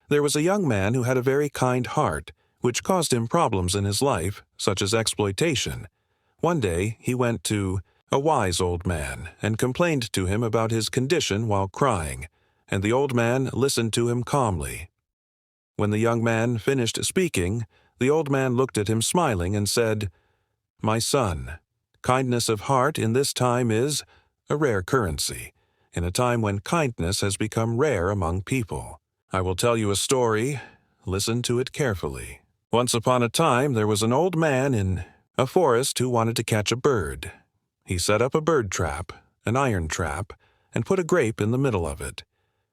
There was a young man who had a very kind heart, which caused him problems in his life, such as exploitation. One day he went to a wise old man and complained to him about his condition while crying, and the old man listened to him calmly. When the young man finished speaking, the old man looked at him smiling and said, "My son, kindness of heart in this time is a rare currency, in a time when kindness has become rare among people. I will tell you a story. Listen to it carefully. Once upon a time there was an old man in a forest who wanted to catch a bird. He set up a bird trap, an iron trap, and put a grape in the middle of it.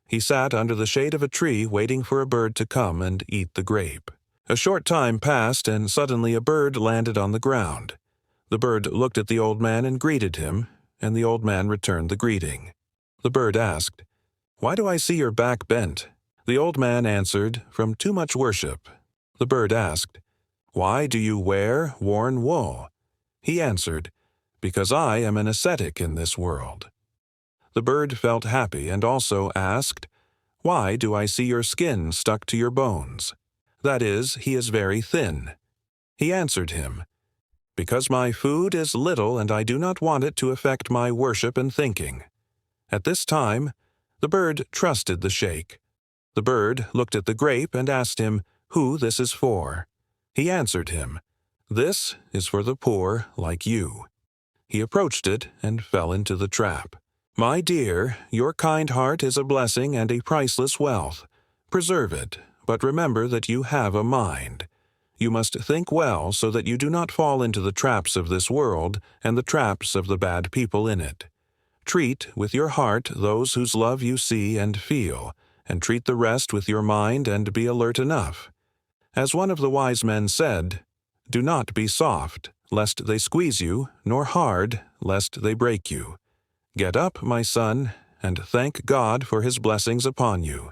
He sat under the shade of a tree waiting for a bird to come and eat the grape. A short time passed, and suddenly a bird landed on the ground. The bird looked at the old man and greeted him, and the old man returned the greeting. The bird asked, "Why do I see your back bent?" The old man answered, "From too much worship." The bird asked, "Why do you wear worn wool?" He answered, "Because I am an ascetic in this world." The bird felt happy and also asked, "Why do I see your skin stuck to your bones?" That is, he is very thin. He answered him, "Because my food is little and I do not want it to affect my worship and thinking." At this time, the bird trusted the sheikh. The bird looked at the grape and asked him who this is for. He answered him, "This is for the poor like you." He approached it and fell into the trap. "My dear, your kind heart is a blessing and a priceless wealth. Preserve it, but remember that you have a mind. You must think well so that you do not fall into the traps of this world and the traps of the bad people in it. Treat with your heart those whose love you see and feel, and treat the rest with your mind and be alert enough. As one of the wise men said, 'Do not be soft, lest they squeeze you, nor hard, lest they break you.' Get up, my son, and thank God for his blessings upon you.